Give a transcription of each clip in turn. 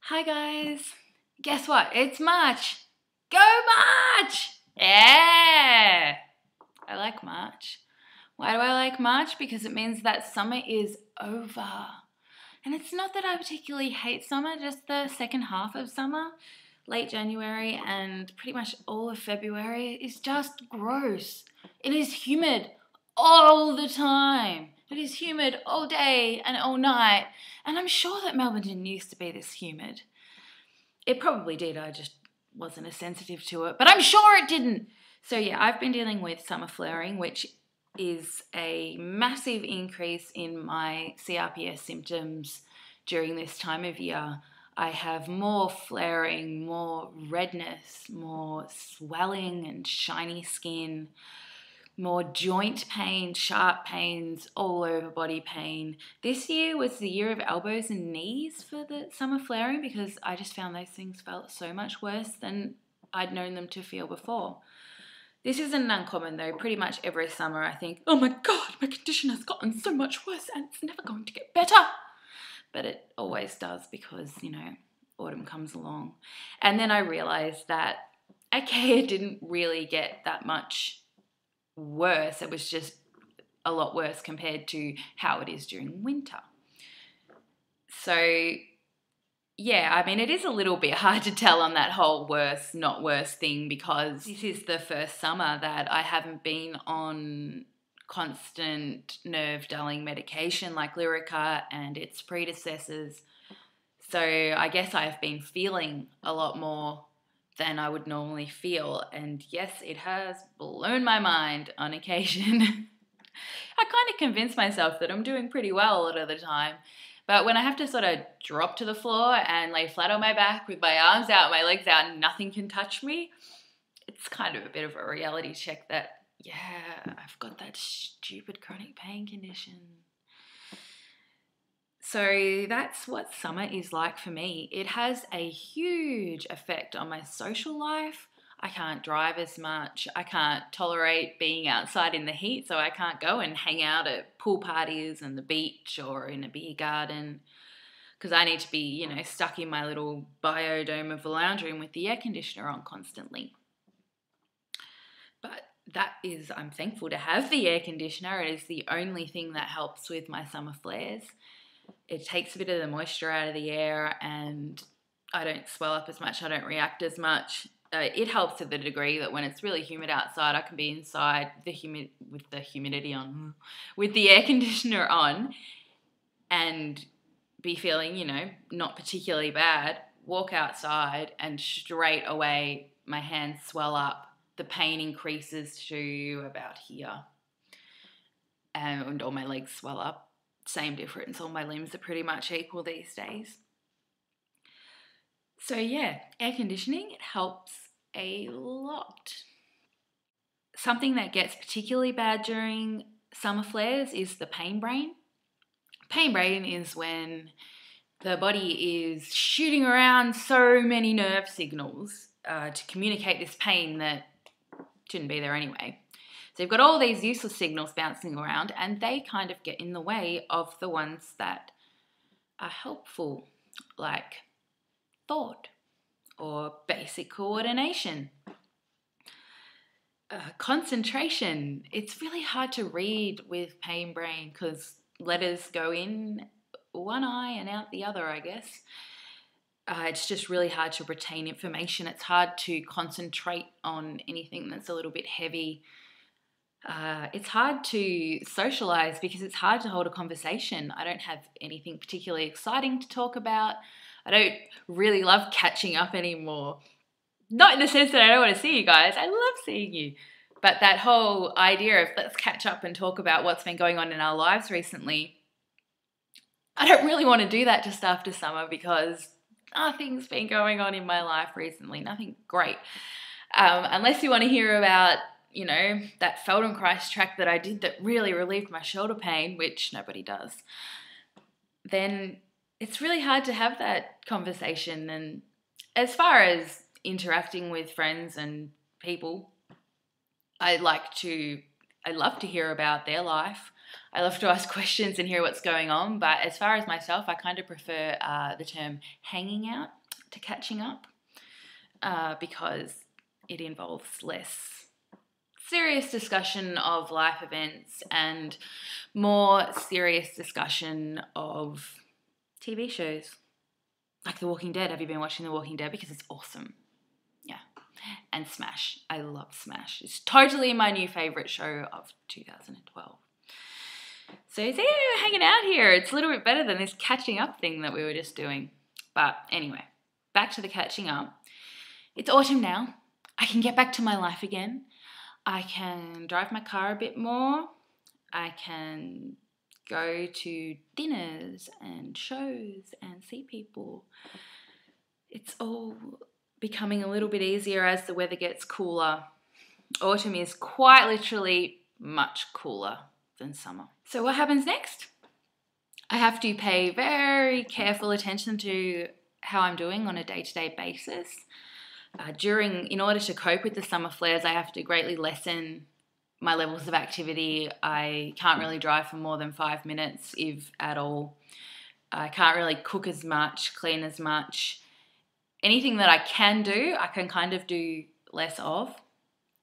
Hi guys, guess what? It's March. Go March! Yeah! I like March. Why do I like March? Because it means that summer is over. And it's not that I particularly hate summer, just the second half of summer, late January and pretty much all of February is just gross. It is humid all the time. It is humid all day and all night. And I'm sure that Melbourne didn't used to be this humid. It probably did, I just wasn't as sensitive to it, but I'm sure it didn't. So yeah, I've been dealing with summer flaring, which is a massive increase in my CRPS symptoms during this time of year. I have more flaring, more redness, more swelling and shiny skin, more joint pain, sharp pains, all over body pain. This year was the year of elbows and knees for the summer flaring because I just found those things felt so much worse than I'd known them to feel before. This isn't uncommon though. Pretty much every summer I think, oh my God, my condition has gotten so much worse and it's never going to get better. But it always does because, autumn comes along. And then I realized that, okay, it didn't really get that much worse. It was just a lot worse compared to how it is during winter. So yeah, I mean, it is a little bit hard to tell on that whole worse, not worse thing because this is the first summer that I haven't been on constant nerve dulling medication like Lyrica and its predecessors. So I guess I've been feeling a lot more than I would normally feel. And yes, it has blown my mind on occasion. I kind of convince myself that I'm doing pretty well a lot of the time. But when I have to sort of drop to the floor and lay flat on my back with my arms out, my legs out, and nothing can touch me, it's kind of a bit of a reality check that, yeah, I've got that stupid chronic pain condition. So that's what summer is like for me. It has a huge effect on my social life. I can't drive as much. I can't tolerate being outside in the heat, so I can't go and hang out at pool parties and the beach or in a beer garden because I need to be, stuck in my little biodome of a lounge room with the air conditioner on constantly. But I'm thankful to have the air conditioner. It is the only thing that helps with my summer flares. It takes a bit of the moisture out of the air and I don't swell up as much. I don't react as much. It helps to the degree that when it's really humid outside, I can be inside with the humidity on, with the air conditioner on and be feeling, not particularly bad. Walk outside and straight away my hands swell up. The pain increases to about here and all my legs swell up. Same difference. All my limbs are pretty much equal these days. So yeah, air conditioning, it helps a lot. Something that gets particularly bad during summer flares is the pain brain. Pain brain is when the body is shooting around so many nerve signals to communicate this pain that shouldn't be there anyway. So you've got all these useless signals bouncing around and they kind of get in the way of the ones that are helpful, like thought or basic coordination. Concentration. It's really hard to read with pain brain because letters go in one eye and out the other, I guess. It's just really hard to retain information. It's hard to concentrate on anything that's a little bit heavy. It's hard to socialize because it's hard to hold a conversation. I don't have anything particularly exciting to talk about. I don't really love catching up anymore. Not in the sense that I don't want to see you guys. I love seeing you. But that whole idea of let's catch up and talk about what's been going on in our lives recently, I don't really want to do that just after summer because nothing's been going on in my life recently. Nothing great. Unless you want to hear about that Feldenkrais track that I did that really relieved my shoulder pain, which nobody does, then it's really hard to have that conversation. And as far as interacting with friends and people, I love to hear about their life. I love to ask questions and hear what's going on, but as far as myself, I kind of prefer the term hanging out to catching up because it involves less serious discussion of life events and more serious discussion of TV shows. Like The Walking Dead. Have you been watching The Walking Dead? Because it's awesome. Yeah. And Smash. I love Smash. It's totally my new favourite show of 2012. So yeah, we're hanging out here. It's a little bit better than this catching up thing that we were just doing. But anyway, back to the catching up. It's autumn now. I can get back to my life again. I can drive my car a bit more. I can go to dinners and shows and see people. It's all becoming a little bit easier as the weather gets cooler. Autumn is quite literally much cooler than summer. So what happens next? I have to pay very careful attention to how I'm doing on a day-to-day basis. In order to cope with the summer flares, I have to greatly lessen my levels of activity. I can't really drive for more than 5 minutes, if at all. I can't really cook as much, clean as much. Anything that I can do, I can kind of do less of.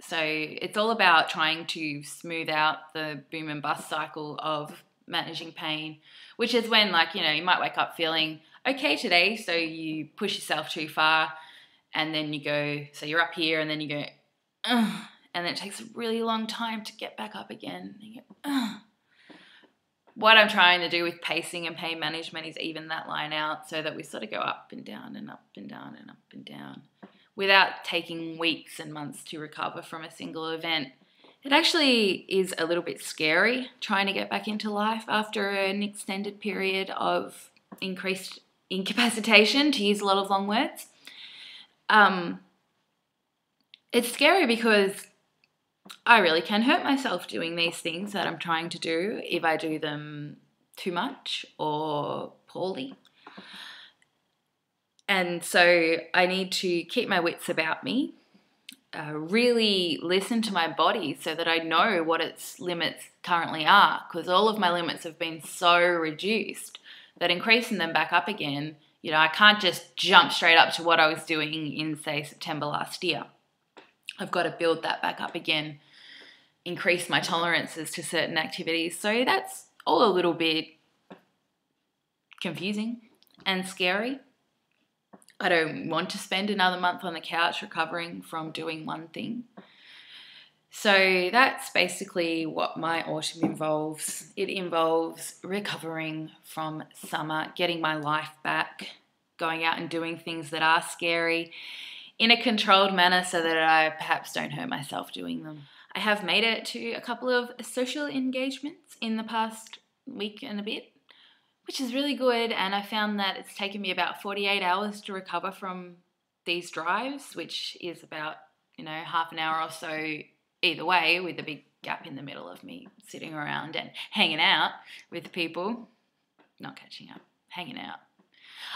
So it's all about trying to smooth out the boom and bust cycle of managing pain, which is when, you might wake up feeling okay today, so you push yourself too far, and then you go, so you're up here, and then you go, ugh, and then it takes a really long time to get back up again. And you go, ugh. What I'm trying to do with pacing and pain management is even that line out so that we sort of go up and down and up and down and up and down without taking weeks and months to recover from a single event. It actually is a little bit scary trying to get back into life after an extended period of increased incapacitation, to use a lot of long words. It's scary because I really can hurt myself doing these things that I'm trying to do if I do them too much or poorly. And so I need to keep my wits about me, really listen to my body so that I know what its limits currently are, because all of my limits have been so reduced that increasing them back up again, I can't just jump straight up to what I was doing in, say, September last year. I've got to build that back up again, increase my tolerances to certain activities. So that's all a little bit confusing and scary. I don't want to spend another month on the couch recovering from doing one thing. So that's basically what my autumn involves. It involves recovering from summer, getting my life back, going out and doing things that are scary in a controlled manner so that I perhaps don't hurt myself doing them. I have made it to a couple of social engagements in the past week and a bit, which is really good, and I found that it's taken me about 48 hours to recover from these drives, which is about, half an hour or so either way, with a big gap in the middle of me sitting around and hanging out with people. Not catching up, hanging out.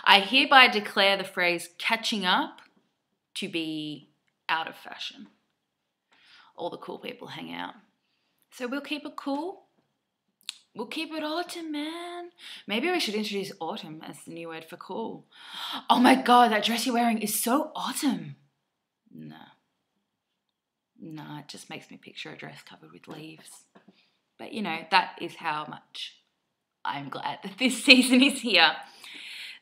I hereby declare the phrase catching up to be out of fashion. All the cool people hang out. So we'll keep it cool. We'll keep it autumn, man. Maybe we should introduce autumn as the new word for cool. Oh my God, that dress you're wearing is so autumn. No, it just makes me picture a dress covered with leaves. But that is how much I'm glad that this season is here.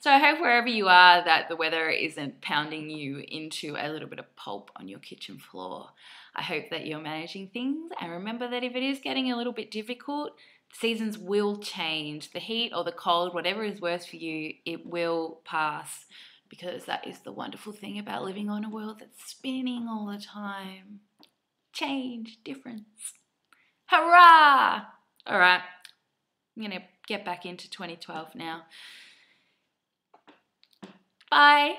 So I hope wherever you are that the weather isn't pounding you into a little bit of pulp on your kitchen floor. I hope that you're managing things, and remember that if it is getting a little bit difficult, seasons will change. The heat or the cold, whatever is worse for you, it will pass, because that is the wonderful thing about living on a world that's spinning all the time. Change, difference. Hurrah! All right, I'm going to get back into 2012 now. Bye.